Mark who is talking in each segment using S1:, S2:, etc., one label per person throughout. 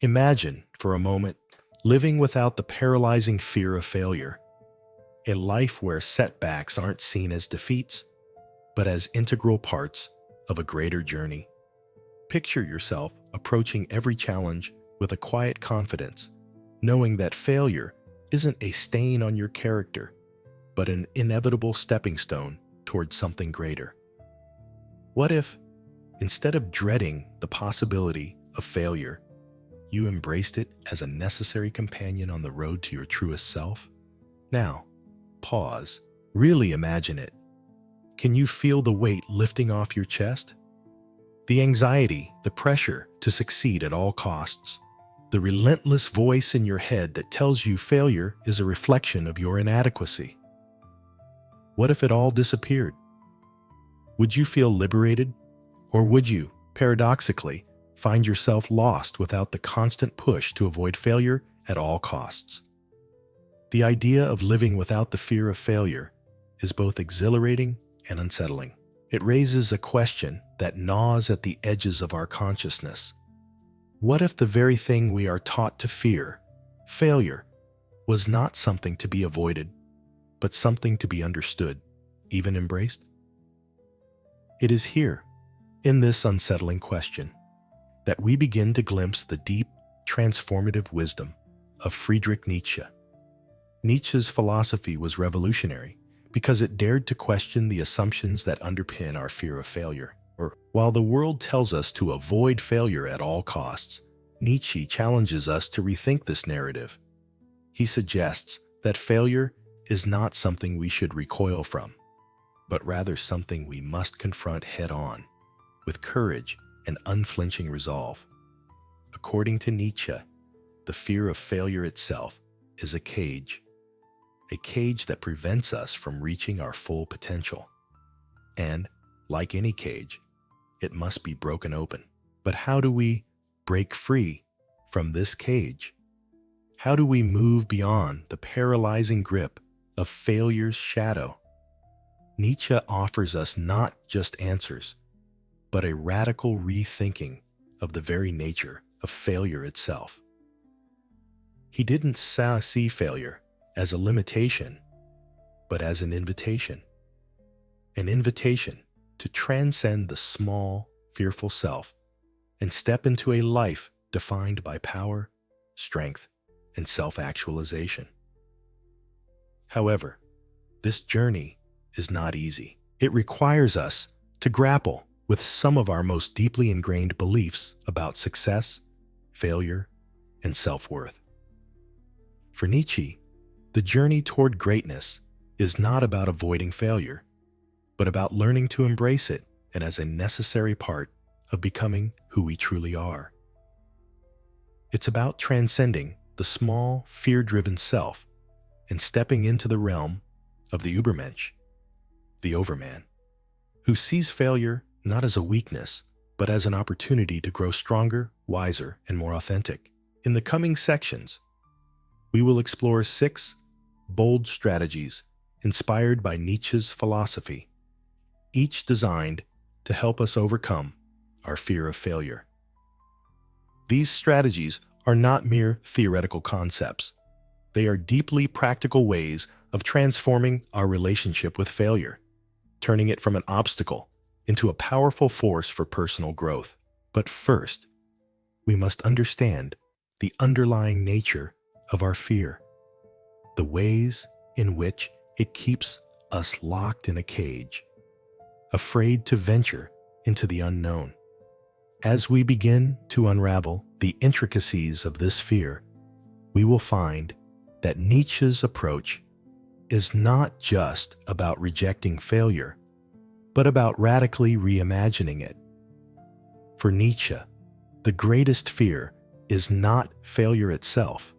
S1: Imagine, for a moment, living without the paralyzing fear of failure, a life where setbacks aren't seen as defeats, but as integral parts of a greater journey. Picture yourself approaching every challenge with a quiet confidence, knowing that failure isn't a stain on your character, but an inevitable stepping stone towards something greater. What if, instead of dreading the possibility of failure, you embraced it as a necessary companion on the road to your truest self? Now, pause. Really imagine it. Can you feel the weight lifting off your chest? The anxiety, the pressure to succeed at all costs, the relentless voice in your head that tells you failure is a reflection of your inadequacy. What if it all disappeared? Would you feel liberated? Or would you, paradoxically, find yourself lost without the constant push to avoid failure at all costs? The idea of living without the fear of failure is both exhilarating and unsettling. It raises a question that gnaws at the edges of our consciousness. What if the very thing we are taught to fear, failure, was not something to be avoided, but something to be understood, even embraced? It is here, in this unsettling question, that we begin to glimpse the deep, transformative wisdom of Friedrich Nietzsche. Nietzsche's philosophy was revolutionary because it dared to question the assumptions that underpin our fear of failure. While the world tells us to avoid failure at all costs, Nietzsche challenges us to rethink this narrative. He suggests that failure is not something we should recoil from, but rather something we must confront head-on, with courage and unflinching resolve. According to Nietzsche, the fear of failure itself is a cage that prevents us from reaching our full potential. And, like any cage, it must be broken open. But how do we break free from this cage? How do we move beyond the paralyzing grip of failure's shadow? Nietzsche offers us not just answers, but a radical rethinking of the very nature of failure itself. He didn't see failure as a limitation, but as an invitation to transcend the small, fearful self and step into a life defined by power, strength, and self-actualization. However, this journey is not easy. It requires us to grapple with some of our most deeply ingrained beliefs about success, failure, and self-worth. For Nietzsche, the journey toward greatness is not about avoiding failure, but about learning to embrace it and as a necessary part of becoming who we truly are. It's about transcending the small, fear-driven self and stepping into the realm of the Übermensch, the overman, who sees failure not as a weakness, but as an opportunity to grow stronger, wiser, and more authentic. In the coming sections, we will explore 6 bold strategies inspired by Nietzsche's philosophy, each designed to help us overcome our fear of failure. These strategies are not mere theoretical concepts. They are deeply practical ways of transforming our relationship with failure, turning it from an obstacle into a powerful force for personal growth. But first, we must understand the underlying nature of our fear, the ways in which it keeps us locked in a cage, afraid to venture into the unknown. As we begin to unravel the intricacies of this fear, we will find that Nietzsche's approach is not just about rejecting failure, but about radically reimagining it. For Nietzsche, the greatest fear is not failure itself,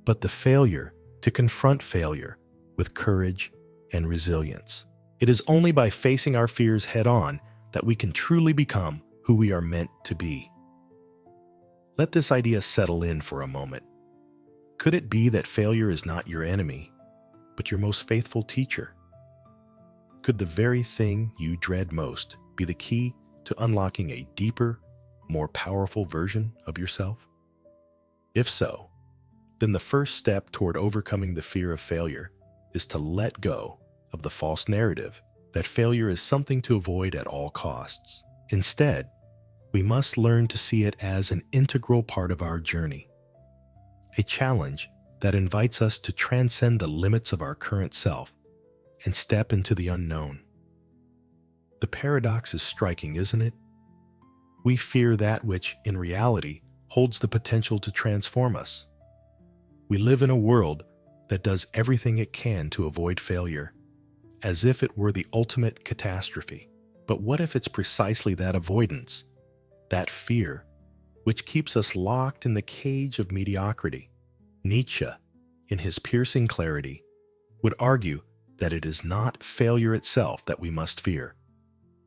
S1: but the failure to confront failure with courage and resilience. It is only by facing our fears head-on that we can truly become who we are meant to be. Let this idea settle in for a moment. Could it be that failure is not your enemy, but your most faithful teacher? Could the very thing you dread most be the key to unlocking a deeper, more powerful version of yourself? If so, then the first step toward overcoming the fear of failure is to let go of the false narrative that failure is something to avoid at all costs. Instead, we must learn to see it as an integral part of our journey, a challenge that invites us to transcend the limits of our current self and step into the unknown. The paradox is striking, isn't it? We fear that which, in reality, holds the potential to transform us. We live in a world that does everything it can to avoid failure, as if it were the ultimate catastrophe. But what if it's precisely that avoidance, that fear, which keeps us locked in the cage of mediocrity? Nietzsche, in his piercing clarity, would argue that it is not failure itself that we must fear,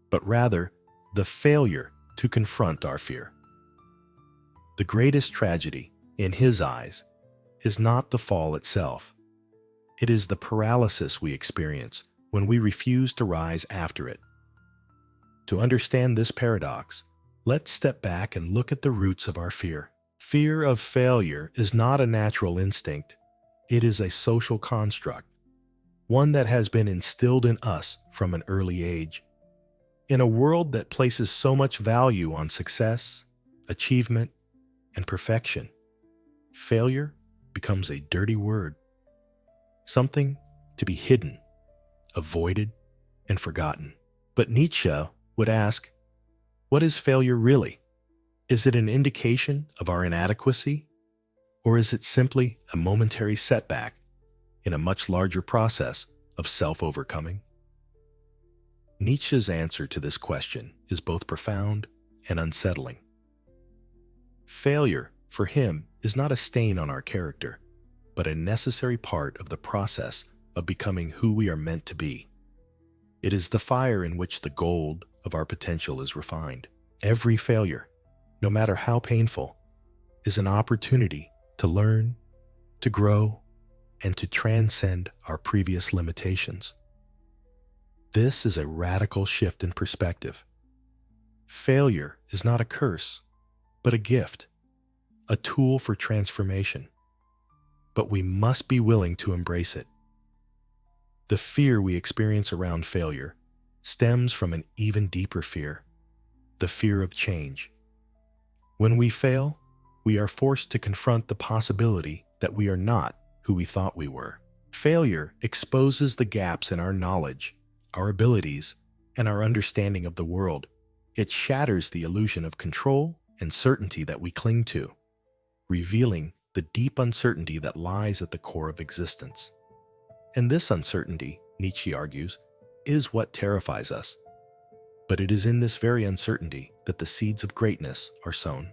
S1: but rather the failure to confront our fear. The greatest tragedy, in his eyes, is not the fall itself. It is the paralysis we experience when we refuse to rise after it. To understand this paradox, let's step back and look at the roots of our fear. Fear of failure is not a natural instinct. It is a social construct, one that has been instilled in us from an early age. In a world that places so much value on success, achievement, and perfection, failure becomes a dirty word, something to be hidden, avoided, and forgotten. But Nietzsche would ask, what is failure really? Is it an indication of our inadequacy, or is it simply a momentary setback in a much larger process of self-overcoming? Nietzsche's answer to this question is both profound and unsettling. Failure, for him, is not a stain on our character, but a necessary part of the process of becoming who we are meant to be. It is the fire in which the gold of our potential is refined. Every failure, no matter how painful, is an opportunity to learn, to grow, and to transcend our previous limitations. This is a radical shift in perspective. Failure is not a curse, but a gift, a tool for transformation. But we must be willing to embrace it. The fear we experience around failure stems from an even deeper fear, the fear of change. When we fail, we are forced to confront the possibility that we are not who we thought we were. Failure exposes the gaps in our knowledge, our abilities, and our understanding of the world. It shatters the illusion of control and certainty that we cling to, revealing the deep uncertainty that lies at the core of existence. And this uncertainty, Nietzsche argues, is what terrifies us. But it is in this very uncertainty that the seeds of greatness are sown.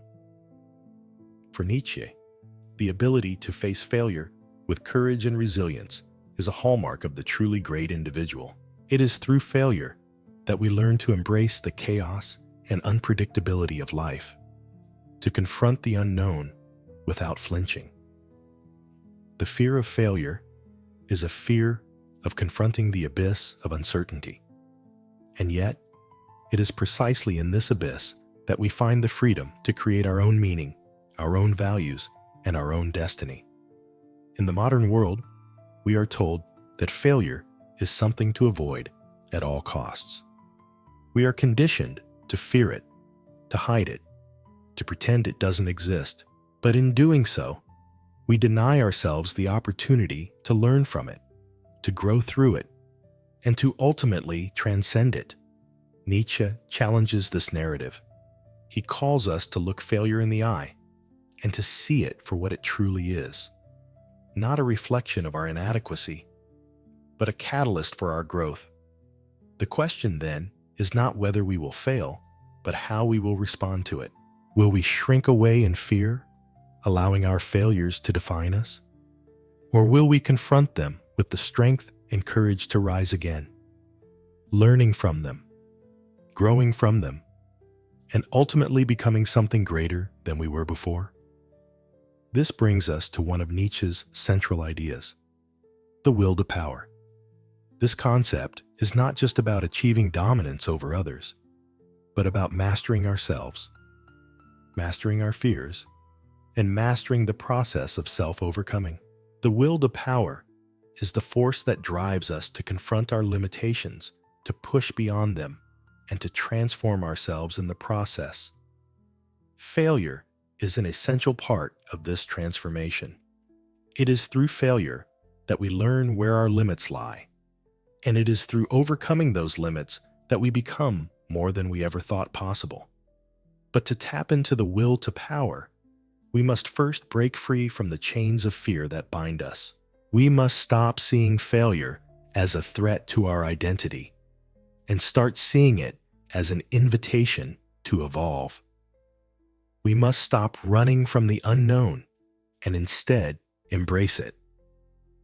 S1: For Nietzsche, the ability to face failure with courage and resilience is a hallmark of the truly great individual. It is through failure that we learn to embrace the chaos and unpredictability of life, to confront the unknown without flinching. The fear of failure is a fear of confronting the abyss of uncertainty. And yet, it is precisely in this abyss that we find the freedom to create our own meaning, our own values, and our own destiny. In the modern world, we are told that failure is something to avoid at all costs. We are conditioned to fear it, to hide it, to pretend it doesn't exist. But in doing so, we deny ourselves the opportunity to learn from it, to grow through it, and to ultimately transcend it. Nietzsche challenges this narrative. He calls us to look failure in the eye and to see it for what it truly is, not a reflection of our inadequacy, but a catalyst for our growth. The question then is not whether we will fail, but how we will respond to it. Will we shrink away in fear, allowing our failures to define us? Or will we confront them with the strength and courage to rise again, learning from them, growing from them, and ultimately becoming something greater than we were before? This brings us to one of Nietzsche's central ideas, the will to power. This concept is not just about achieving dominance over others, but about mastering ourselves, mastering our fears, and mastering the process of self-overcoming. The will to power is the force that drives us to confront our limitations, to push beyond them, and to transform ourselves in the process. Failure is an essential part of this transformation. It is through failure that we learn where our limits lie, and it is through overcoming those limits that we become more than we ever thought possible. But to tap into the will to power, we must first break free from the chains of fear that bind us. We must stop seeing failure as a threat to our identity and start seeing it as an invitation to evolve. We must stop running from the unknown and instead embrace it,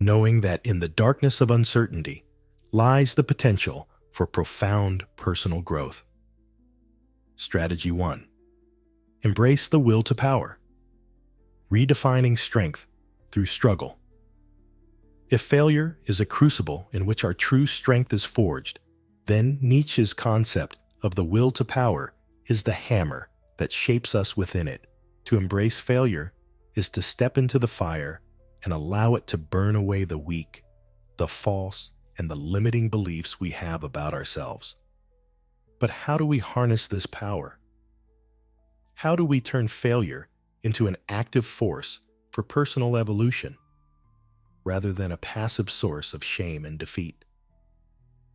S1: knowing that in the darkness of uncertainty lies the potential for profound personal growth. Strategy 1. Embrace the will to power. Redefining strength through struggle. If failure is a crucible in which our true strength is forged, then Nietzsche's concept of the will to power is the hammer that shapes us within it. To embrace failure is to step into the fire and allow it to burn away the weak, the false, and the limiting beliefs we have about ourselves. But how do we harness this power? How do we turn failure into an active force for personal evolution, rather than a passive source of shame and defeat?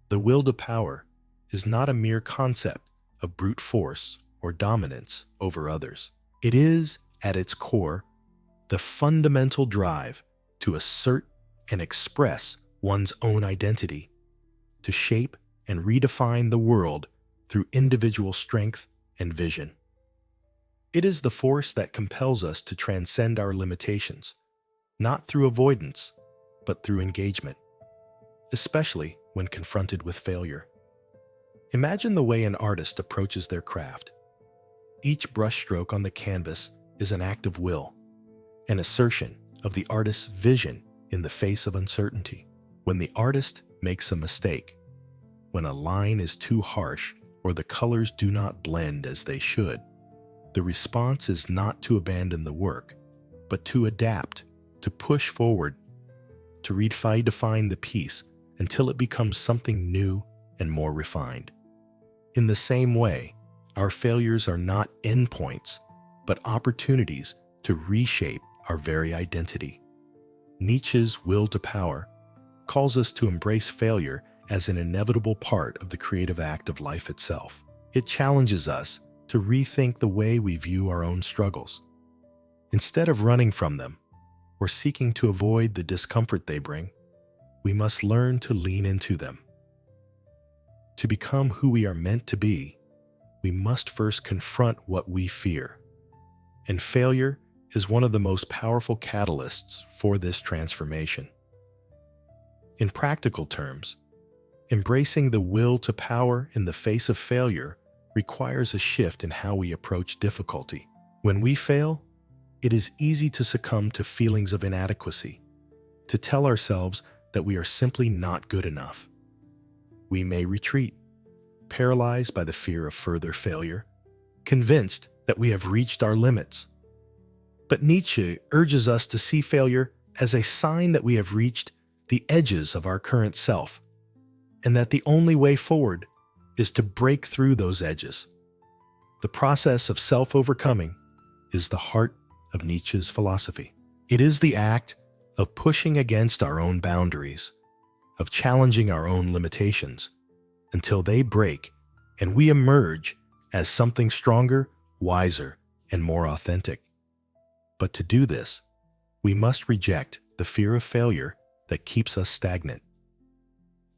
S1: The will to power is not a mere concept of brute force or dominance over others. It is, at its core, the fundamental drive to assert and express one's own identity, to shape and redefine the world through individual strength and vision. It is the force that compels us to transcend our limitations, not through avoidance, but through engagement, especially when confronted with failure. Imagine the way an artist approaches their craft. Each brushstroke on the canvas is an act of will, an assertion of the artist's vision in the face of uncertainty. When the artist makes a mistake, when a line is too harsh or the colors do not blend as they should, the response is not to abandon the work, but to adapt, to push forward, to redefine the piece until it becomes something new and more refined. In the same way, our failures are not endpoints, but opportunities to reshape our very identity. Nietzsche's will to power calls us to embrace failure as an inevitable part of the creative act of life itself. It challenges us to rethink the way we view our own struggles. Instead of running from them or seeking to avoid the discomfort they bring, we must learn to lean into them. To become who we are meant to be, we must first confront what we fear. And failure is one of the most powerful catalysts for this transformation. In practical terms, embracing the will to power in the face of failure requires a shift in how we approach difficulty. When we fail, it is easy to succumb to feelings of inadequacy, to tell ourselves that we are simply not good enough. We may retreat, paralyzed by the fear of further failure, convinced that we have reached our limits. But Nietzsche urges us to see failure as a sign that we have reached the edges of our current self, and that the only way forward is to break through those edges. The process of self-overcoming is the heart of Nietzsche's philosophy. It is the act of pushing against our own boundaries, of challenging our own limitations, until they break and we emerge as something stronger, wiser, and more authentic. But to do this, we must reject the fear of failure that keeps us stagnant.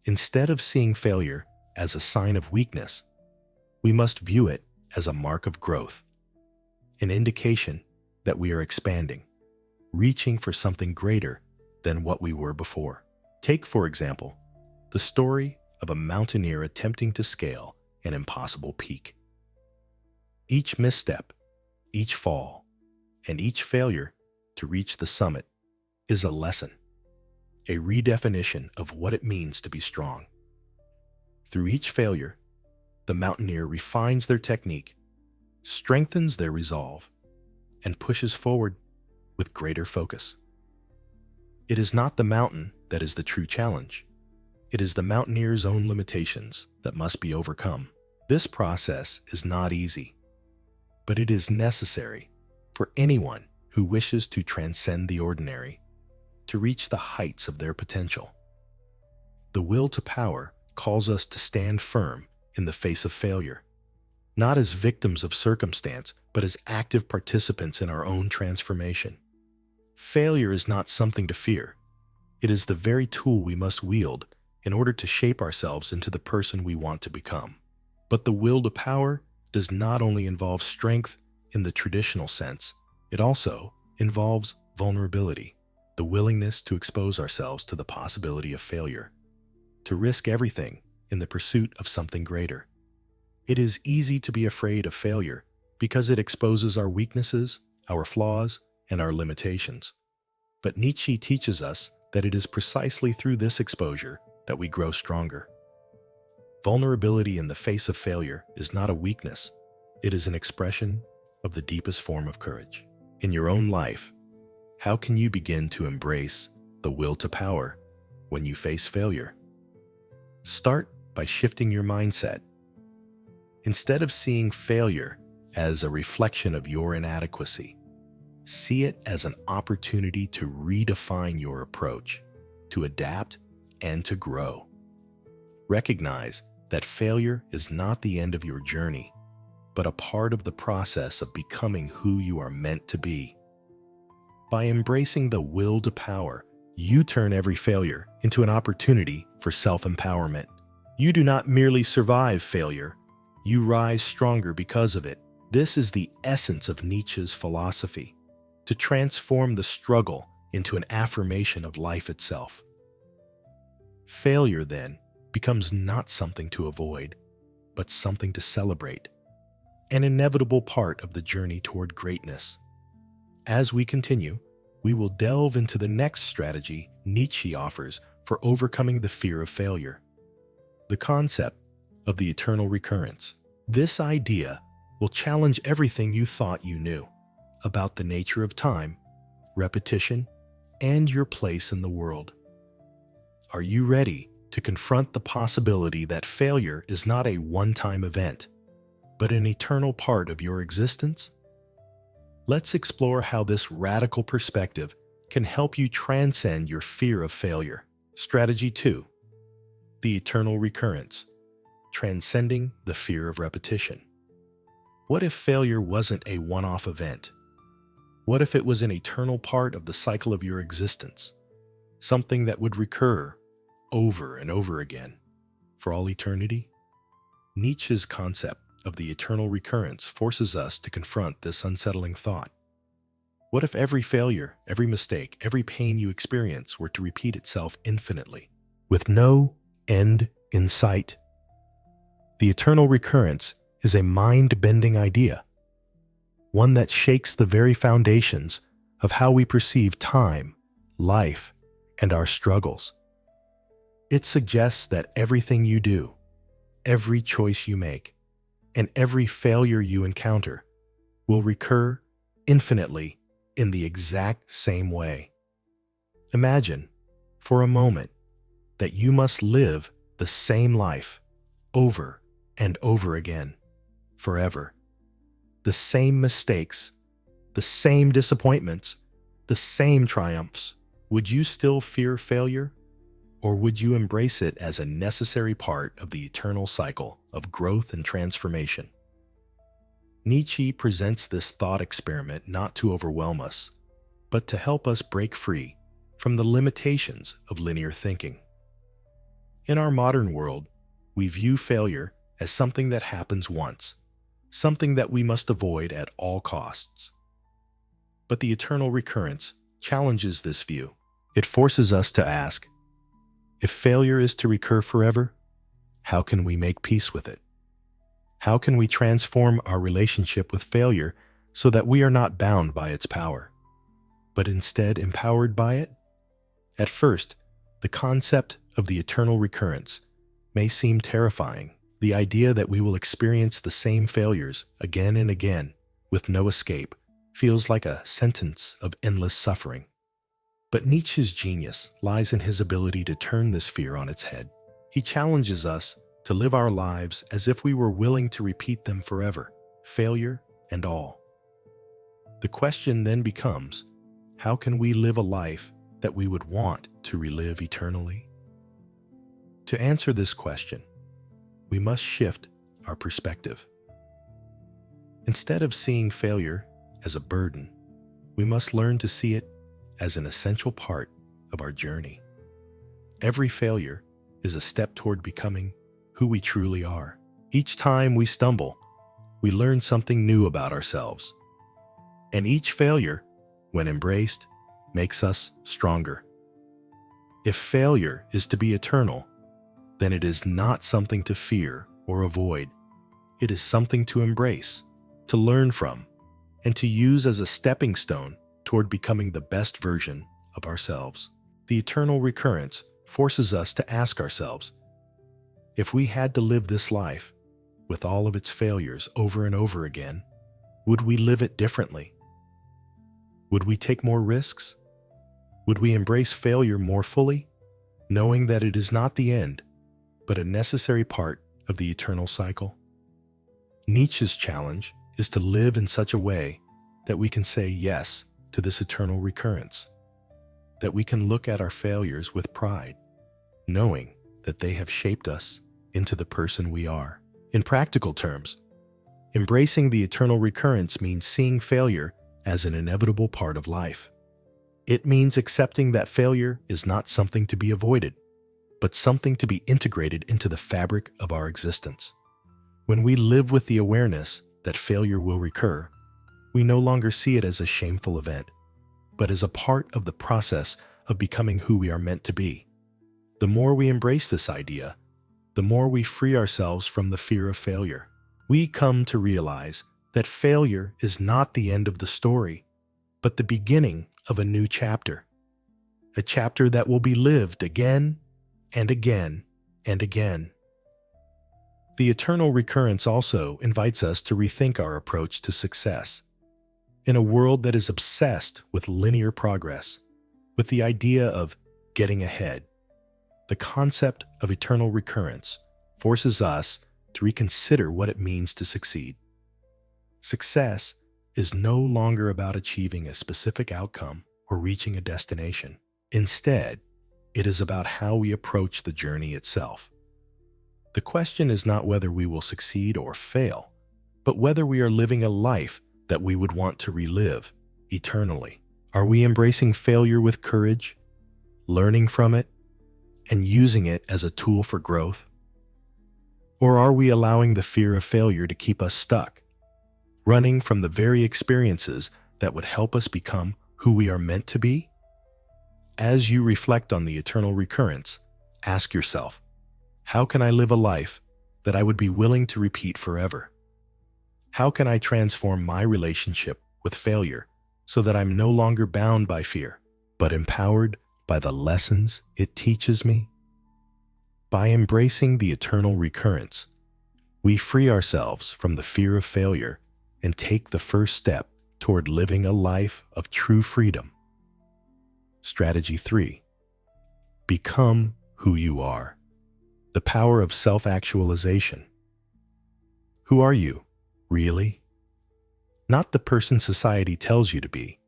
S1: Instead of seeing failure as a sign of weakness, we must view it as a mark of growth, an indication that we are expanding, reaching for something greater than what we were before. Take, for example, the story of a mountaineer attempting to scale an impossible peak. Each misstep, each fall, and each failure to reach the summit is a lesson, a redefinition of what it means to be strong. Through each failure, the mountaineer refines their technique, strengthens their resolve, and pushes forward with greater focus. It is not the mountain that is the true challenge. It is the mountaineer's own limitations that must be overcome. This process is not easy, but it is necessary for anyone who wishes to transcend the ordinary, to reach the heights of their potential. The will to power calls us to stand firm in the face of failure, not as victims of circumstance, but as active participants in our own transformation. Failure is not something to fear. It is the very tool we must wield in order to shape ourselves into the person we want to become. But the will to power does not only involve strength in the traditional sense, it also involves vulnerability, the willingness to expose ourselves to the possibility of failure, to risk everything in the pursuit of something greater. It is easy to be afraid of failure because it exposes our weaknesses, our flaws, and our limitations. But Nietzsche teaches us that it is precisely through this exposure that we grow stronger. Vulnerability in the face of failure is not a weakness. It is an expression of the deepest form of courage. In your own life, how can you begin to embrace the will to power when you face failure? Start by shifting your mindset. Instead of seeing failure as a reflection of your inadequacy, see it as an opportunity to redefine your approach, to adapt, and to grow. Recognize that failure is not the end of your journey, but a part of the process of becoming who you are meant to be. By embracing the will to power, you turn every failure into an opportunity for self-empowerment. You do not merely survive failure, you rise stronger because of it. This is the essence of Nietzsche's philosophy, to transform the struggle into an affirmation of life itself. Failure, then, becomes not something to avoid, but something to celebrate, an inevitable part of the journey toward greatness. As we continue, we will delve into the next strategy Nietzsche offers for overcoming the fear of failure, the concept of the eternal recurrence. This idea will challenge everything you thought you knew about the nature of time, repetition, and your place in the world. Are you ready to confront the possibility that failure is not a one-time event, but an eternal part of your existence? Let's explore how this radical perspective can help you transcend your fear of failure. Strategy 2. The eternal recurrence, transcending the fear of repetition. What if failure wasn't a one-off event? What if it was an eternal part of the cycle of your existence, something that would recur over and over again for all eternity? Nietzsche's concept of the eternal recurrence forces us to confront this unsettling thought. What if every failure, every mistake, every pain you experience were to repeat itself infinitely, with no end in sight? The eternal recurrence is a mind-bending idea, one that shakes the very foundations of how we perceive time, life, and our struggles. It suggests that everything you do, every choice you make, and every failure you encounter will recur infinitely in the exact same way. Imagine, for a moment, that you must live the same life over and over again, forever. The same mistakes, the same disappointments, the same triumphs. Would you still fear failure? Or would you embrace it as a necessary part of the eternal cycle of growth and transformation? Nietzsche presents this thought experiment not to overwhelm us, but to help us break free from the limitations of linear thinking. In our modern world, we view failure as something that happens once, something that we must avoid at all costs. But the eternal recurrence challenges this view. It forces us to ask, if failure is to recur forever, how can we make peace with it? How can we transform our relationship with failure so that we are not bound by its power, but instead empowered by it? At first, the concept of the eternal recurrence may seem terrifying. The idea that we will experience the same failures again and again with no escape feels like a sentence of endless suffering. But Nietzsche's genius lies in his ability to turn this fear on its head. He challenges us to live our lives as if we were willing to repeat them forever, failure and all. The question then becomes, how can we live a life that we would want to relive eternally? To answer this question, we must shift our perspective. Instead of seeing failure as a burden, we must learn to see it as an essential part of our journey. Every failure is a step toward becoming who we truly are. Each time we stumble, we learn something new about ourselves. And each failure, when embraced, makes us stronger. If failure is to be eternal, then it is not something to fear or avoid. It is something to embrace, to learn from, and to use as a stepping stone toward becoming the best version of ourselves. The eternal recurrence forces us to ask ourselves, if we had to live this life with all of its failures over and over again, would we live it differently? Would we take more risks? Would we embrace failure more fully, knowing that it is not the end, but a necessary part of the eternal cycle? Nietzsche's challenge is to live in such a way that we can say yes to this eternal recurrence, that we can look at our failures with pride, knowing that they have shaped us into the person we are. In practical terms, embracing the eternal recurrence means seeing failure as an inevitable part of life. It means accepting that failure is not something to be avoided, but something to be integrated into the fabric of our existence. When we live with the awareness that failure will recur, we no longer see it as a shameful event, but as a part of the process of becoming who we are meant to be. The more we embrace this idea, the more we free ourselves from the fear of failure. We come to realize that failure is not the end of the story, but the beginning of a new chapter. A chapter that will be lived again and again and again. The eternal recurrence also invites us to rethink our approach to success. In a world that is obsessed with linear progress, with the idea of getting ahead, the concept of eternal recurrence forces us to reconsider what it means to succeed. Success is no longer about achieving a specific outcome or reaching a destination. Instead, it is about how we approach the journey itself. The question is not whether we will succeed or fail, but whether we are living a life that we would want to relive eternally. Are we embracing failure with courage, learning from it, and using it as a tool for growth? Or are we allowing the fear of failure to keep us stuck, running from the very experiences that would help us become who we are meant to be? As you reflect on the eternal recurrence, ask yourself, how can I live a life that I would be willing to repeat forever? How can I transform my relationship with failure so that I'm no longer bound by fear, but empowered by the lessons it teaches me? By embracing the eternal recurrence, we free ourselves from the fear of failure and take the first step toward living a life of true freedom. Strategy 3. Become who you are. The power of self-actualization. Who are you, really? Not the person society tells you to be.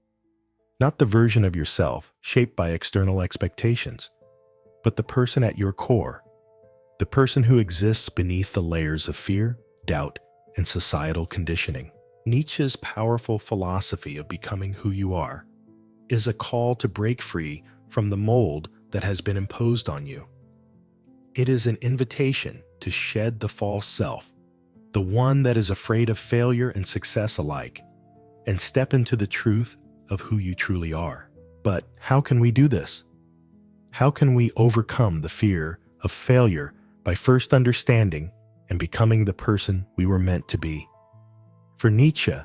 S1: Not the version of yourself shaped by external expectations, but the person at your core, the person who exists beneath the layers of fear, doubt, and societal conditioning. Nietzsche's powerful philosophy of becoming who you are is a call to break free from the mold that has been imposed on you. It is an invitation to shed the false self, the one that is afraid of failure and success alike, and step into the truth of who you truly are. But how can we do this? How can we overcome the fear of failure by first understanding and becoming the person we were meant to be? For Nietzsche,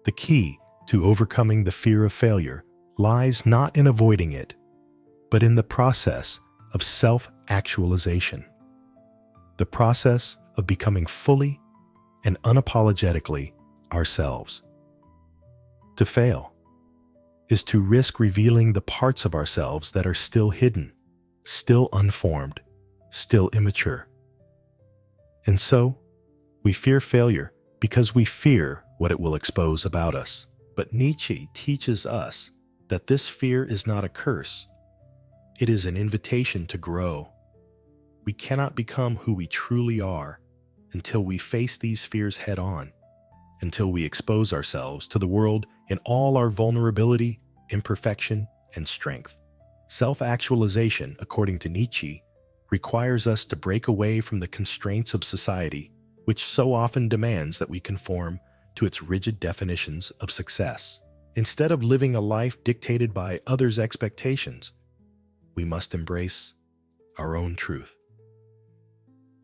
S1: the key to overcoming the fear of failure lies not in avoiding it, but in the process of self-actualization, the process of becoming fully and unapologetically ourselves. To fail is to risk revealing the parts of ourselves that are still hidden, still unformed, still immature. And so, we fear failure because we fear what it will expose about us. But Nietzsche teaches us that this fear is not a curse. It is an invitation to grow. We cannot become who we truly are until we face these fears head on, until we expose ourselves to the world in all our vulnerability, imperfection, and strength. Self-actualization, according to Nietzsche, requires us to break away from the constraints of society, which so often demands that we conform to its rigid definitions of success. Instead of living a life dictated by others' expectations, we must embrace our own truth.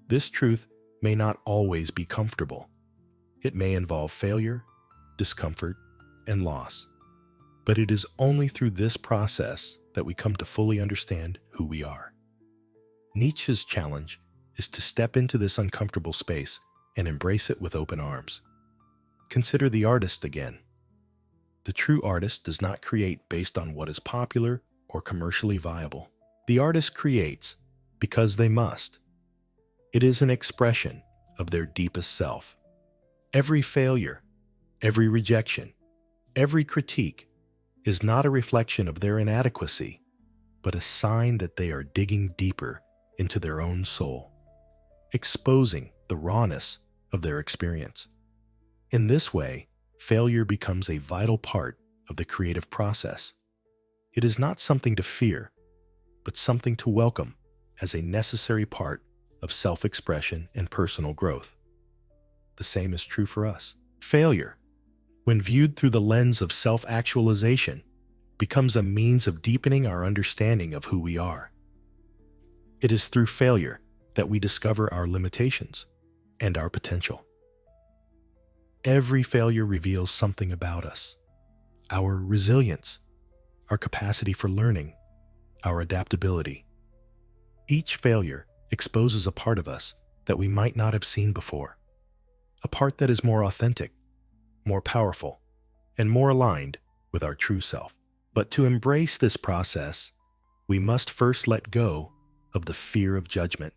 S1: This truth may not always be comfortable. It may involve failure, discomfort, and loss. But it is only through this process that we come to fully understand who we are. Nietzsche's challenge is to step into this uncomfortable space and embrace it with open arms. Consider the artist again. The true artist does not create based on what is popular or commercially viable. The artist creates because they must. It is an expression of their deepest self. Every failure, every rejection, every critique is not a reflection of their inadequacy, but a sign that they are digging deeper into their own soul, exposing the rawness of their experience. In this way, failure becomes a vital part of the creative process. It is not something to fear, but something to welcome as a necessary part of self-expression and personal growth. The same is true for us. Failure, when viewed through the lens of self-actualization, becomes a means of deepening our understanding of who we are. It is through failure that we discover our limitations and our potential. Every failure reveals something about us: our resilience, our capacity for learning, our adaptability. Each failure exposes a part of us that we might not have seen before, a part that is more authentic, more powerful, and more aligned with our true self. But to embrace this process, we must first let go of the fear of judgment.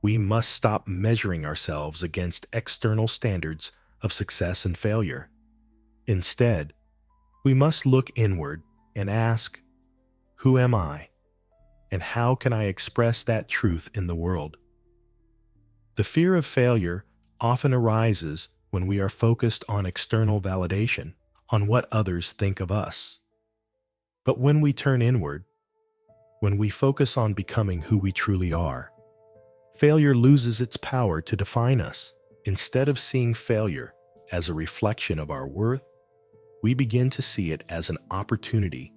S1: We must stop measuring ourselves against external standards of success and failure. Instead, we must look inward and ask, who am I? And how can I express that truth in the world? The fear of failure often arises when we are focused on external validation, on what others think of us. But when we turn inward, when we focus on becoming who we truly are, failure loses its power to define us. Instead of seeing failure as a reflection of our worth, we begin to see it as an opportunity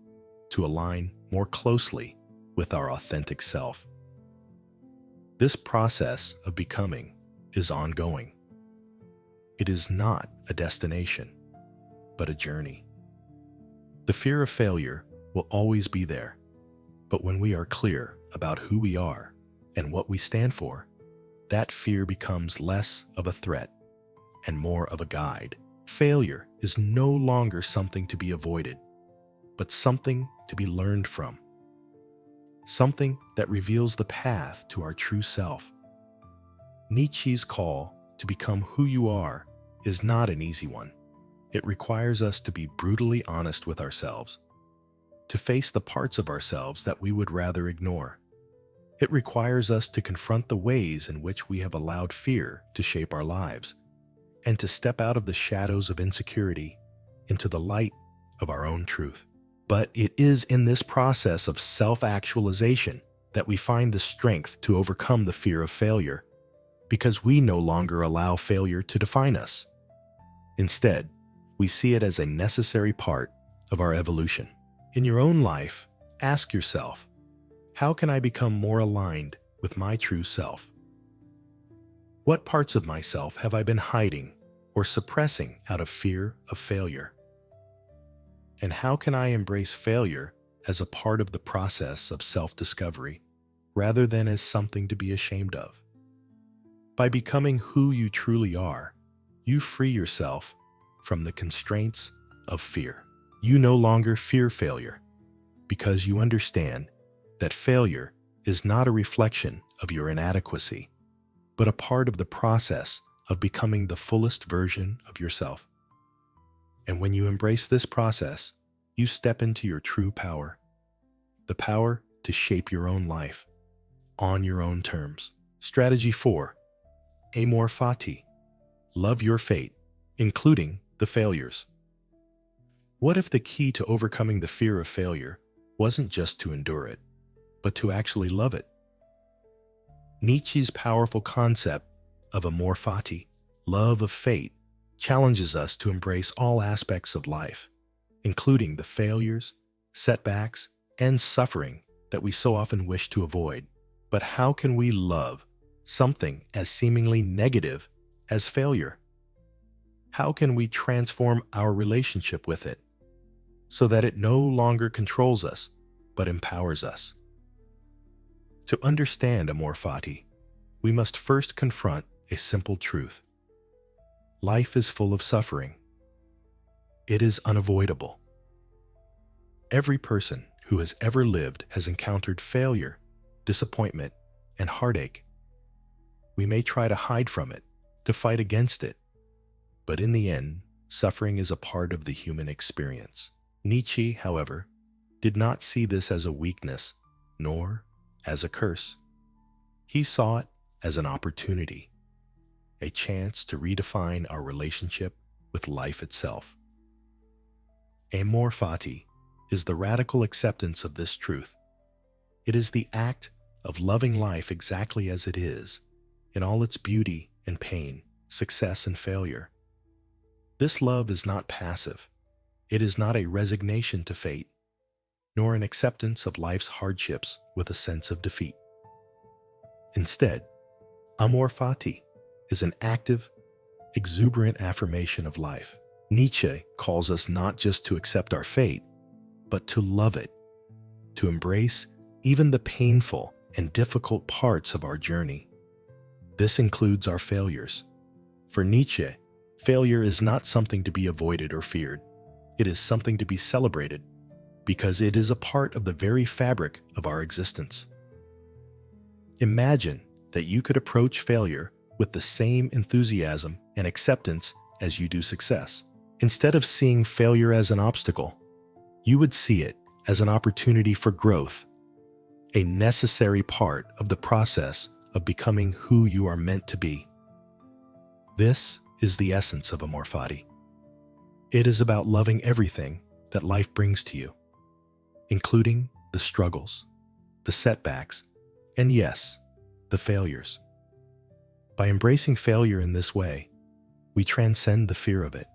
S1: to align more closely with our authentic self. This process of becoming is ongoing. It is not a destination, but a journey. The fear of failure will always be there, but when we are clear about who we are and what we stand for, that fear becomes less of a threat and more of a guide. Failure is no longer something to be avoided, but something to be learned from. Something that reveals the path to our true self. Nietzsche's call to become who you are is not an easy one. It requires us to be brutally honest with ourselves, to face the parts of ourselves that we would rather ignore. It requires us to confront the ways in which we have allowed fear to shape our lives, and to step out of the shadows of insecurity into the light of our own truth. But it is in this process of self-actualization that we find the strength to overcome the fear of failure, because we no longer allow failure to define us. Instead, we see it as a necessary part of our evolution. In your own life, ask yourself, how can I become more aligned with my true self? What parts of myself have I been hiding or suppressing out of fear of failure? And how can I embrace failure as a part of the process of self-discovery, rather than as something to be ashamed of? By becoming who you truly are, you free yourself from the constraints of fear. You no longer fear failure because you understand that failure is not a reflection of your inadequacy, but a part of the process of becoming the fullest version of yourself. And when you embrace this process, you step into your true power, the power to shape your own life on your own terms. Strategy 4. Amor fati. Love your fate, including the failures. What if the key to overcoming the fear of failure wasn't just to endure it, but to actually love it? Nietzsche's powerful concept of amor fati, love of fate, challenges us to embrace all aspects of life, including the failures, setbacks, and suffering that we so often wish to avoid. But how can we love something as seemingly negative as failure? How can we transform our relationship with it so that it no longer controls us, but empowers us? To understand amor fati, we must first confront a simple truth. Life is full of suffering. It is unavoidable. Every person who has ever lived has encountered failure, disappointment, and heartache. We may try to hide from it, to fight against it, but in the end, suffering is a part of the human experience. Nietzsche, however, did not see this as a weakness, nor as a curse. He saw it as an opportunity, a chance to redefine our relationship with life itself. Amor fati is the radical acceptance of this truth. It is the act of loving life exactly as it is, in all its beauty and pain, success and failure. This love is not passive. It is not a resignation to fate, nor an acceptance of life's hardships with a sense of defeat. Instead, amor fati is an active, exuberant affirmation of life. Nietzsche calls us not just to accept our fate, but to love it, to embrace even the painful and difficult parts of our journey. This includes our failures. For Nietzsche, failure is not something to be avoided or feared. It is something to be celebrated because it is a part of the very fabric of our existence. Imagine that you could approach failure with the same enthusiasm and acceptance as you do success. Instead of seeing failure as an obstacle, you would see it as an opportunity for growth, a necessary part of the process of becoming who you are meant to be. This is the essence of amor fati. It is about loving everything that life brings to you, including the struggles, the setbacks, and yes, the failures. By embracing failure in this way, we transcend the fear of it.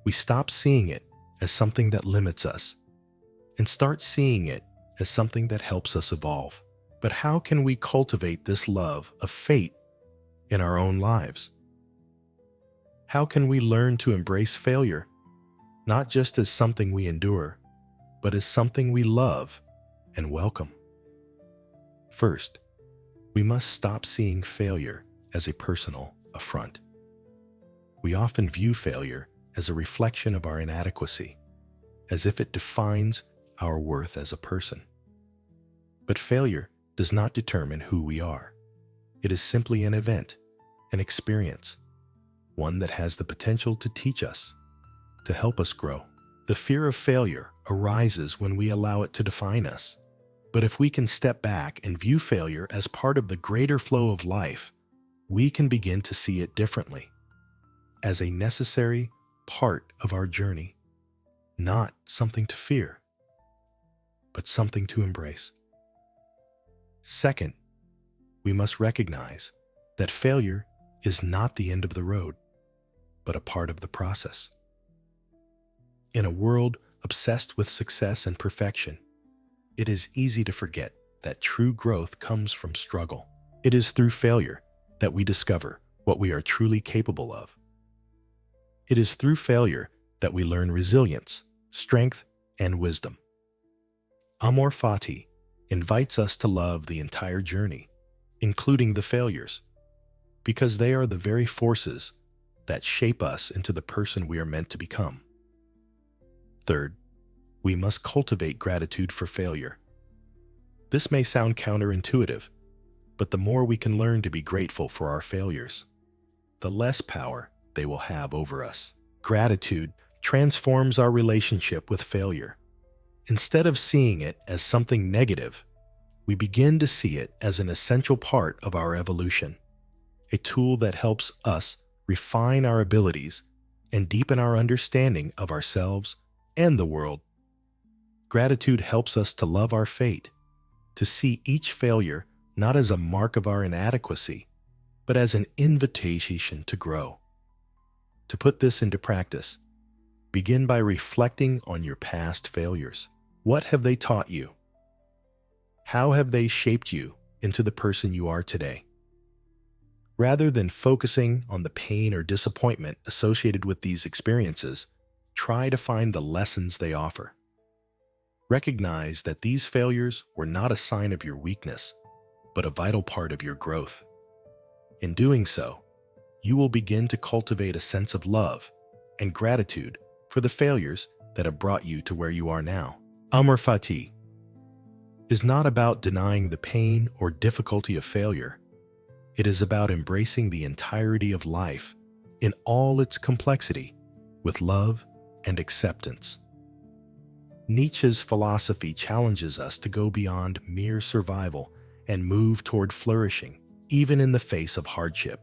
S1: We stop seeing it as something that limits us and start seeing it as something that helps us evolve. But how can we cultivate this love of fate in our own lives? How can we learn to embrace failure, not just as something we endure, but as something we love and welcome? First, we must stop seeing failure as a personal affront. We often view failure as a reflection of our inadequacy, as if it defines our worth as a person. But failure does not determine who we are. It is simply an event, an experience, one that has the potential to teach us, to help us grow. The fear of failure arises when we allow it to define us. But if we can step back and view failure as part of the greater flow of life, we can begin to see it differently, as a necessary part of our journey, not something to fear, but something to embrace. Second, we must recognize that failure is not the end of the road, but a part of the process. In a world obsessed with success and perfection, it is easy to forget that true growth comes from struggle. It is through failure that we discover what we are truly capable of. It is through failure that we learn resilience, strength, and wisdom. Amor fati invites us to love the entire journey, including the failures, because they are the very forces that shape us into the person we are meant to become. Third, we must cultivate gratitude for failure. This may sound counterintuitive, but the more we can learn to be grateful for our failures, the less power they will have over us. Gratitude transforms our relationship with failure. Instead of seeing it as something negative, we begin to see it as an essential part of our evolution, a tool that helps us refine our abilities and deepen our understanding of ourselves and the world. Gratitude helps us to love our fate, to see each failure not as a mark of our inadequacy, but as an invitation to grow. To put this into practice, begin by reflecting on your past failures. What have they taught you? How have they shaped you into the person you are today? Rather than focusing on the pain or disappointment associated with these experiences, try to find the lessons they offer. Recognize that these failures were not a sign of your weakness, but a vital part of your growth. In doing so, you will begin to cultivate a sense of love and gratitude for the failures that have brought you to where you are now. Amr Fati is not about denying the pain or difficulty of failure. It is about embracing the entirety of life in all its complexity with love and acceptance. Nietzsche's philosophy challenges us to go beyond mere survival and move toward flourishing, even in the face of hardship.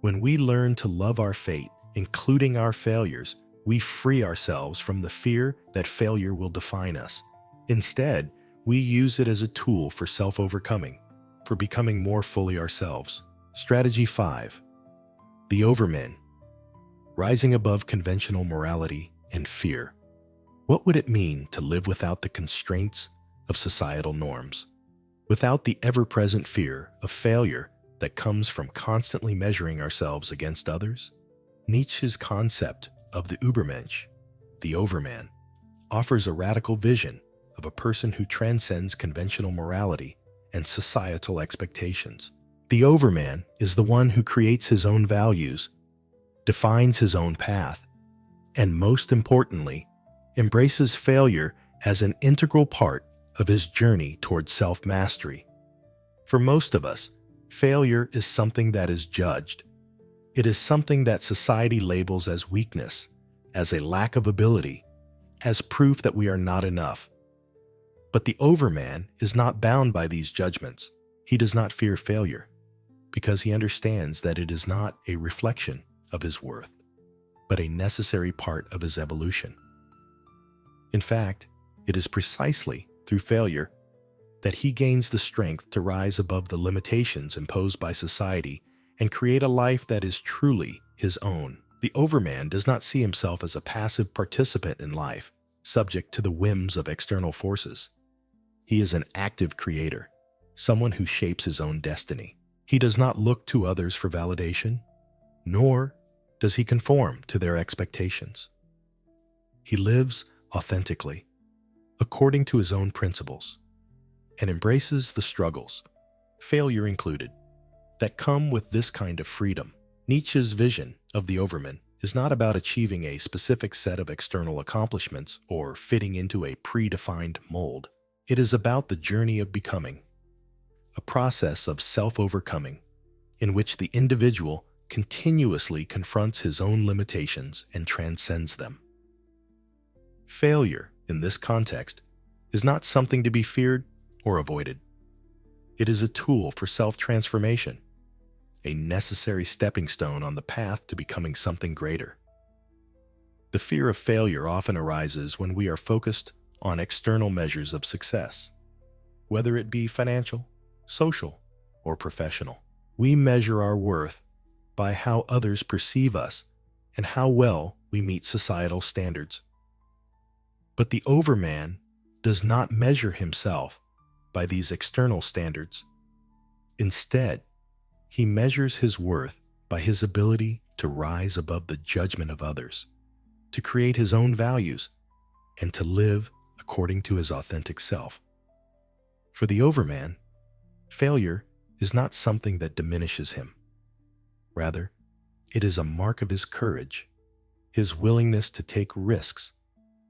S1: When we learn to love our fate, including our failures, we free ourselves from the fear that failure will define us. Instead, we use it as a tool for self-overcoming, for becoming more fully ourselves. Strategy 5. The Overman. Rising above conventional morality and fear. What would it mean to live without the constraints of societal norms? Without the ever-present fear of failure that comes from constantly measuring ourselves against others? Nietzsche's concept of the Übermensch, the Overman, offers a radical vision of a person who transcends conventional morality and societal expectations. The Overman is the one who creates his own values, defines his own path, and most importantly, embraces failure as an integral part of his journey towards self-mastery. For most of us, failure is something that is judged. It is something that society labels as weakness, as a lack of ability, as proof that we are not enough. But the Overman is not bound by these judgments. He does not fear failure, because he understands that it is not a reflection of his worth, but a necessary part of his evolution. In fact, it is precisely through failure that he gains the strength to rise above the limitations imposed by society and create a life that is truly his own. The Overman does not see himself as a passive participant in life, subject to the whims of external forces. He is an active creator, someone who shapes his own destiny. He does not look to others for validation, nor does he conform to their expectations. He lives authentically, according to his own principles, and embraces the struggles, failure included, that come with this kind of freedom. Nietzsche's vision of the Overman is not about achieving a specific set of external accomplishments or fitting into a predefined mold. It is about the journey of becoming, a process of self-overcoming in which the individual continuously confronts his own limitations and transcends them. Failure, in this context, is not something to be feared or avoided. It is a tool for self-transformation, a necessary stepping stone on the path to becoming something greater. The fear of failure often arises when we are focused on external measures of success, whether it be financial, social, or professional. We measure our worth by how others perceive us and how well we meet societal standards. But the Overman does not measure himself by these external standards. Instead, he measures his worth by his ability to rise above the judgment of others, to create his own values, and to live according to his authentic self. For the Overman, failure is not something that diminishes him. Rather, it is a mark of his courage, his willingness to take risks,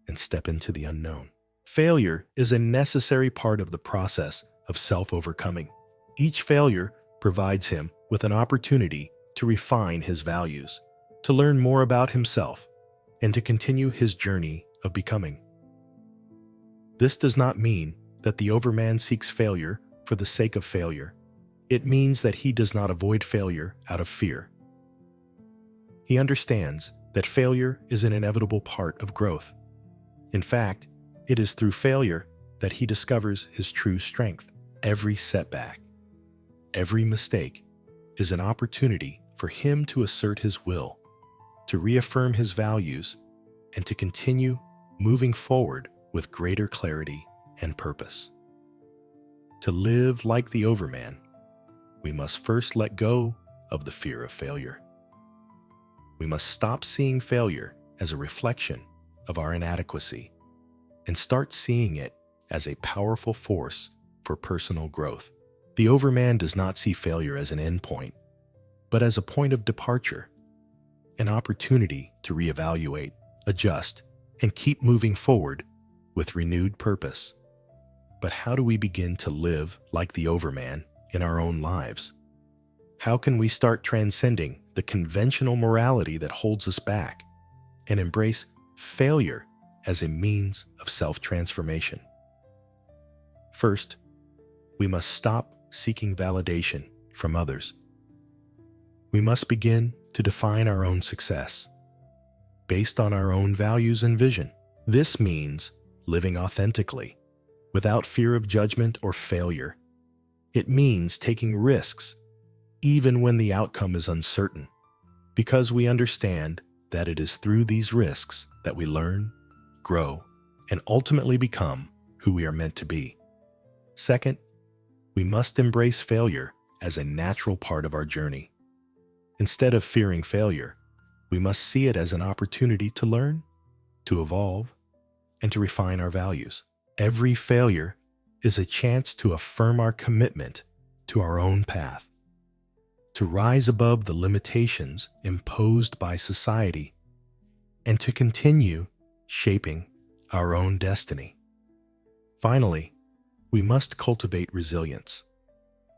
S1: and step into the unknown. Failure is a necessary part of the process of self-overcoming. Each failure provides him with an opportunity to refine his values, to learn more about himself, and to continue his journey of becoming. This does not mean that the overman seeks failure for the sake of failure. It means that he does not avoid failure out of fear. He understands that failure is an inevitable part of growth. In fact, it is through failure that he discovers his true strength. Every setback, every mistake is an opportunity for him to assert his will, to reaffirm his values, and to continue moving forward with greater clarity and purpose. To live like the overman, we must first let go of the fear of failure. We must stop seeing failure as a reflection of our inadequacy and start seeing it as a powerful force for personal growth. The overman does not see failure as an endpoint, but as a point of departure, an opportunity to reevaluate, adjust, and keep moving forward with renewed purpose. But how do we begin to live like the overman in our own lives? How can we start transcending the conventional morality that holds us back and embrace failure as a means of self-transformation? First, we must stop seeking validation from others. We must begin to define our own success based on our own values and vision. This means living authentically, without fear of judgment or failure. It means taking risks, even when the outcome is uncertain, because we understand that it is through these risks that we learn, grow, and ultimately become who we are meant to be. Second, we must embrace failure as a natural part of our journey. Instead of fearing failure, we must see it as an opportunity to learn, to evolve, and to refine our values. Every failure is a chance to affirm our commitment to our own path, to rise above the limitations imposed by society, and to continue shaping our own destiny. Finally, we must cultivate resilience,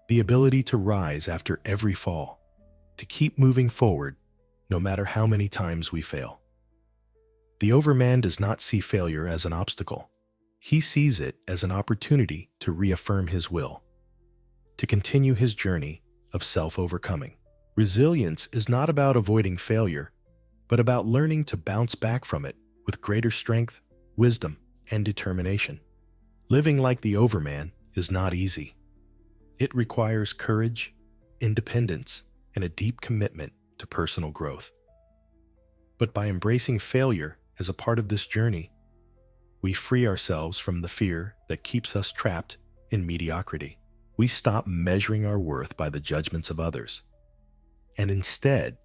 S1: the ability to rise after every fall, to keep moving forward no matter how many times we fail. The overman does not see failure as an obstacle. He sees it as an opportunity to reaffirm his will, to continue his journey of self-overcoming. Resilience is not about avoiding failure, but about learning to bounce back from it with greater strength, wisdom, and determination. Living like the overman is not easy. It requires courage, independence, and a deep commitment to personal growth. But by embracing failure as a part of this journey, we free ourselves from the fear that keeps us trapped in mediocrity. We stop measuring our worth by the judgments of others, and instead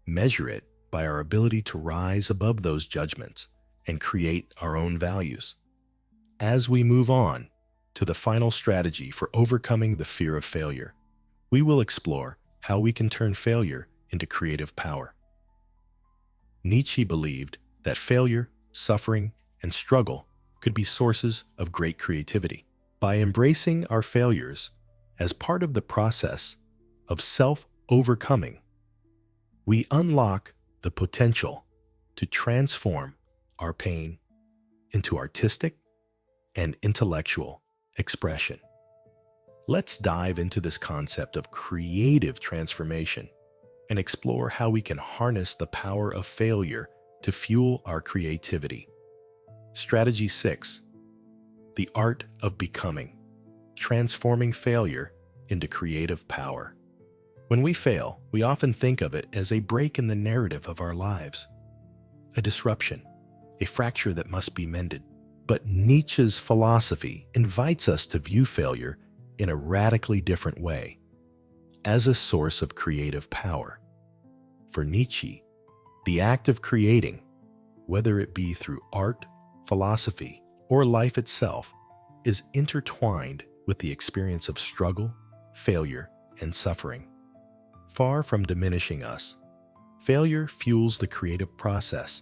S1: measure it by our ability to rise above those judgments and create our own values. As we move on to the final strategy for overcoming the fear of failure, we will explore how we can turn failure into creative power. Nietzsche believed that failure, suffering, and struggle could be sources of great creativity. By embracing our failures as part of the process of self-overcoming, we unlock the potential to transform our pain into artistic and intellectual expression. Let's dive into this concept of creative transformation and explore how we can harness the power of failure to fuel our creativity. Strategy 6. The art of becoming, transforming failure into creative power. When we fail, we often think of it as a break in the narrative of our lives, a disruption, a fracture that must be mended. But Nietzsche's philosophy invites us to view failure in a radically different way, as a source of creative power. For Nietzsche, the act of creating, whether it be through art, philosophy, or life itself, is intertwined with the experience of struggle, failure, and suffering. Far from diminishing us, failure fuels the creative process.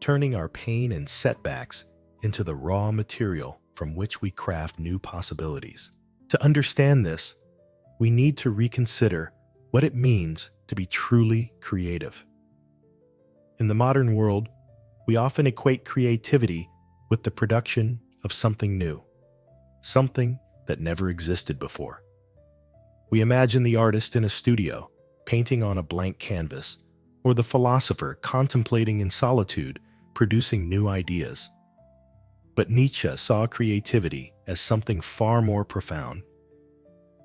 S1: turning our pain and setbacks into the raw material from which we craft new possibilities. To understand this, we need to reconsider what it means to be truly creative. In the modern world, we often equate creativity with the production of something new, something that never existed before. We imagine the artist in a studio, painting on a blank canvas, or the philosopher contemplating in solitude, producing new ideas. But Nietzsche saw creativity as something far more profound.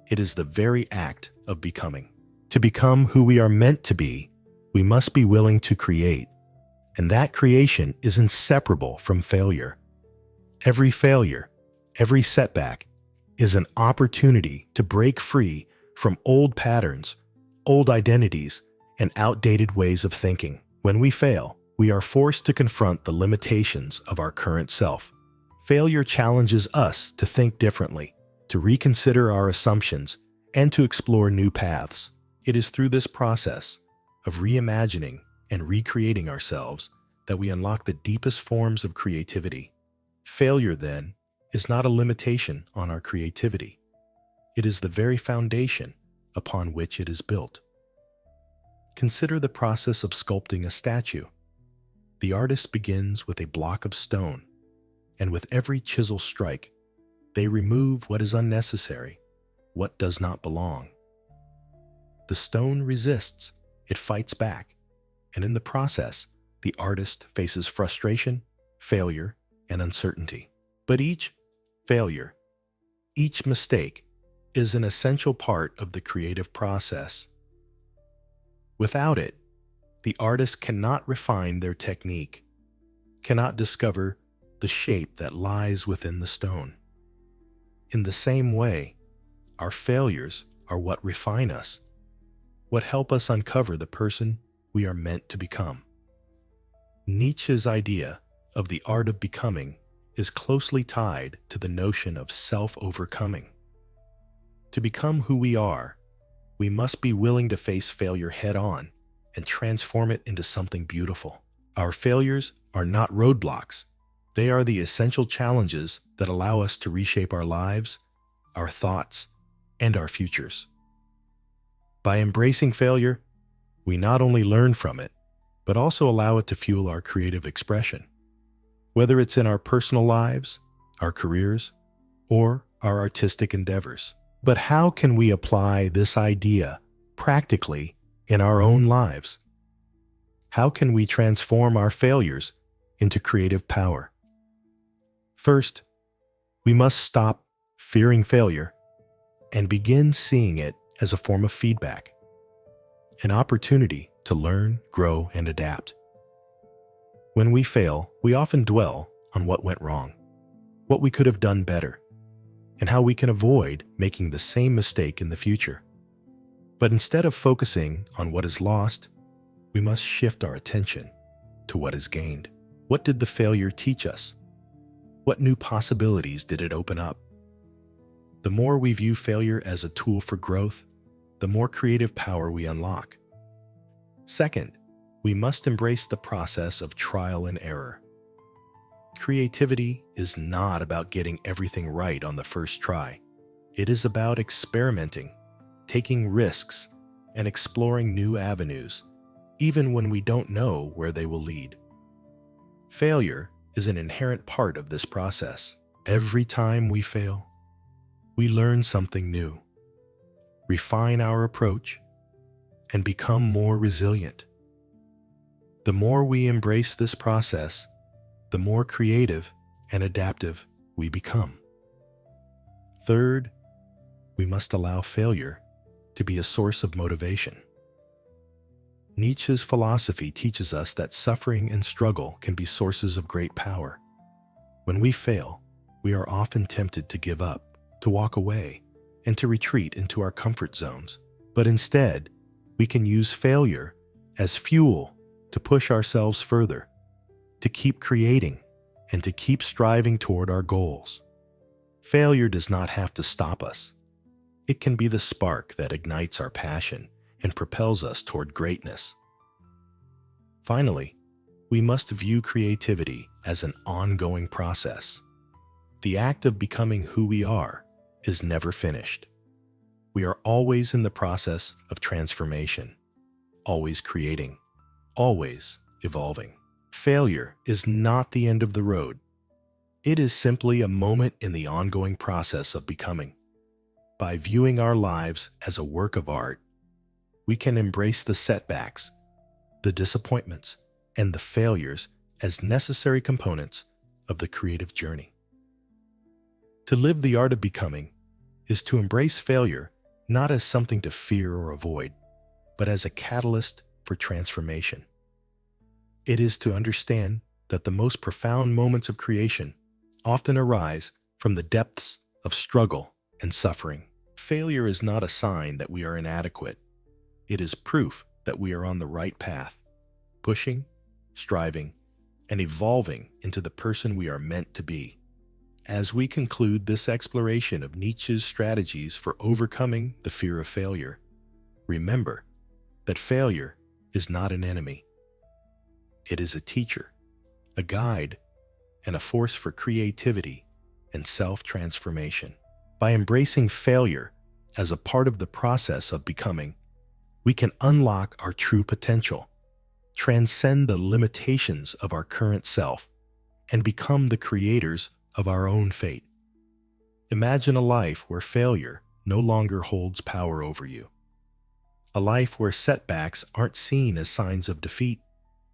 S1: It is the very act of becoming. To become who we are meant to be, we must be willing to create, and that creation is inseparable from failure. Every failure, every setback, is an opportunity to break free from old patterns, old identities, and outdated ways of thinking. When we fail, we are forced to confront the limitations of our current self. Failure challenges us to think differently, to reconsider our assumptions, and to explore new paths. It is through this process of reimagining and recreating ourselves that we unlock the deepest forms of creativity. Failure, then, is not a limitation on our creativity. It is the very foundation upon which it is built. Consider the process of sculpting a statue. The artist begins with a block of stone, and with every chisel strike, they remove what is unnecessary, what does not belong. The stone resists, it fights back, and in the process, the artist faces frustration, failure, and uncertainty. But each failure, each mistake, is an essential part of the creative process. Without it, the artist cannot refine their technique, cannot discover the shape that lies within the stone. In the same way, our failures are what refine us, what help us uncover the person we are meant to become. Nietzsche's idea of the art of becoming is closely tied to the notion of self-overcoming. To become who we are, we must be willing to face failure head-on and transform it into something beautiful. Our failures are not roadblocks. They are the essential challenges that allow us to reshape our lives, our thoughts, and our futures. By embracing failure, we not only learn from it, but also allow it to fuel our creative expression. Whether it's in our personal lives, our careers, or our artistic endeavors. But how can we apply this idea practically in our own lives? How can we transform our failures into creative power? First, we must stop fearing failure and begin seeing it as a form of feedback, an opportunity to learn, grow, and adapt. When we fail, we often dwell on what went wrong, what we could have done better, and how we can avoid making the same mistake in the future. But instead of focusing on what is lost, we must shift our attention to what is gained. What did the failure teach us? What new possibilities did it open up? The more we view failure as a tool for growth, the more creative power we unlock. Second, we must embrace the process of trial and error. Creativity is not about getting everything right on the first try. It is about experimenting, taking risks, and exploring new avenues, even when we don't know where they will lead. Failure is an inherent part of this process. Every time we fail, we learn something new, refine our approach, and become more resilient. The more we embrace this process, the more creative and adaptive we become. Third, we must allow failure to be a source of motivation. Nietzsche's philosophy teaches us that suffering and struggle can be sources of great power. When we fail, we are often tempted to give up, to walk away, and to retreat into our comfort zones. But instead, we can use failure as fuel to push ourselves further, to keep creating, and to keep striving toward our goals. Failure does not have to stop us. It can be the spark that ignites our passion and propels us toward greatness. Finally, We must view creativity as an ongoing process. The act of becoming who we are is never finished. We are always in the process of transformation, always creating, always evolving. Failure is not the end of the road. It is simply a moment in the ongoing process of becoming. By viewing our lives as a work of art, we can embrace the setbacks, the disappointments, and the failures as necessary components of the creative journey. To live the art of becoming is to embrace failure not as something to fear or avoid, but as a catalyst for transformation. It is to understand that the most profound moments of creation often arise from the depths of struggle and suffering. Failure is not a sign that we are inadequate. It is proof that we are on the right path, pushing, striving, and evolving into the person we are meant to be. As we conclude this exploration of Nietzsche's strategies for overcoming the fear of failure, remember that failure is not an enemy. It is a teacher, a guide, and a force for creativity and self-transformation. By embracing failure as a part of the process of becoming, we can unlock our true potential, transcend the limitations of our current self, and become the creators of our own fate. Imagine a life where failure no longer holds power over you. A life where setbacks aren't seen as signs of defeat,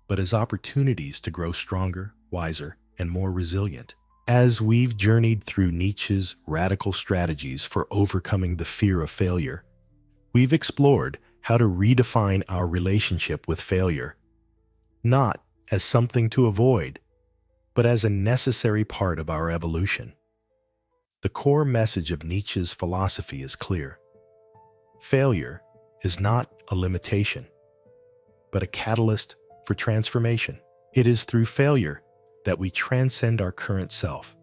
S1: but as opportunities to grow stronger, wiser, and more resilient. As we've journeyed through Nietzsche's radical strategies for overcoming the fear of failure, we've explored how to redefine our relationship with failure, not as something to avoid, but as a necessary part of our evolution. The core message of Nietzsche's philosophy is clear. Failure is not a limitation, but a catalyst for transformation. It is through failure that we transcend our current self,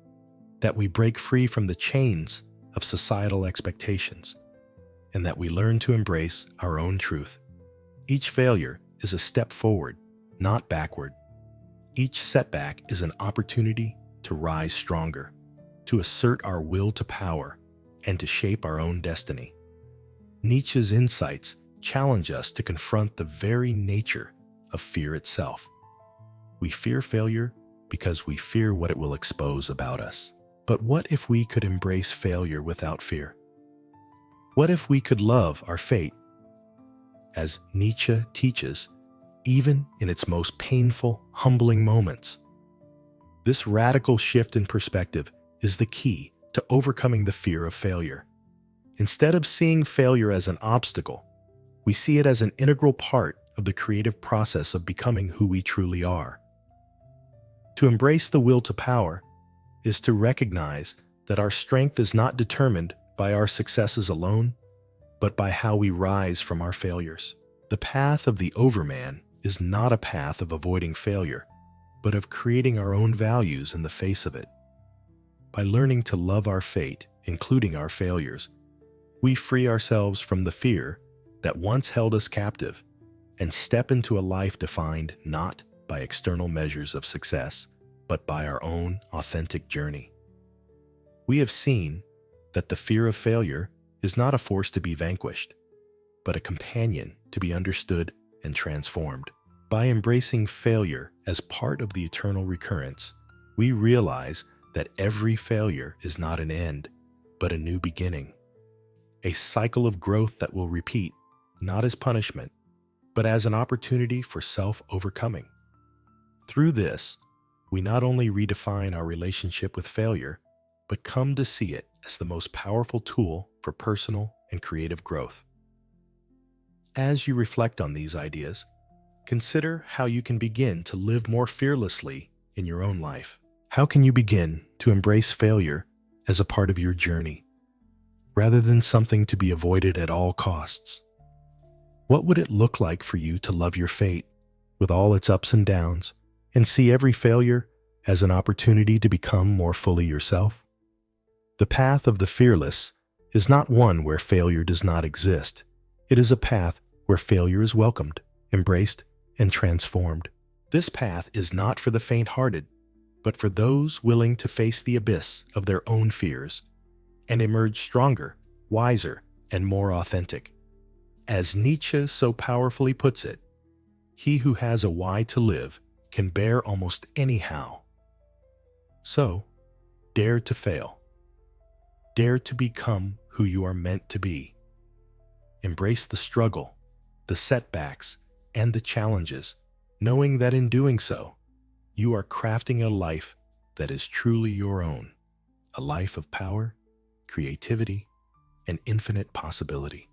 S1: that we break free from the chains of societal expectations, and that we learn to embrace our own truth. Each failure is a step forward, not backward. Each setback is an opportunity to rise stronger, to assert our will to power, and to shape our own destiny. Nietzsche's insights challenge us to confront the very nature of fear itself. We fear failure because we fear what it will expose about us. But what if we could embrace failure without fear? What if we could love our fate? As Nietzsche teaches, even in its most painful, humbling moments. This radical shift in perspective is the key to overcoming the fear of failure. Instead of seeing failure as an obstacle, we see it as an integral part of the creative process of becoming who we truly are. To embrace the will to power is to recognize that our strength is not determined by our successes alone, but by how we rise from our failures. The path of the overman is not a path of avoiding failure, but of creating our own values in the face of it. By learning to love our fate, including our failures, we free ourselves from the fear that once held us captive and step into a life defined not by external measures of success, but by our own authentic journey. We have seen that the fear of failure is not a force to be vanquished, but a companion to be understood and transformed. By embracing failure as part of the eternal recurrence, we realize that every failure is not an end, but a new beginning. A cycle of growth that will repeat, not as punishment, but as an opportunity for self-overcoming. Through this, we not only redefine our relationship with failure, but come to see it as the most powerful tool for personal and creative growth. As you reflect on these ideas, consider how you can begin to live more fearlessly in your own life. How can you begin to embrace failure as a part of your journey, rather than something to be avoided at all costs? What would it look like for you to love your fate, with all its ups and downs, and see every failure as an opportunity to become more fully yourself? The path of the fearless is not one where failure does not exist. It is a path where failure is welcomed, embraced, and transformed. This path is not for the faint-hearted, but for those willing to face the abyss of their own fears and emerge stronger, wiser, and more authentic. As Nietzsche so powerfully puts it, he who has a why to live can bear almost any how. So, dare to fail. Dare to become who you are meant to be. Embrace the struggle, the setbacks, and the challenges, knowing that in doing so, you are crafting a life that is truly your own, a life of power, creativity, and infinite possibility.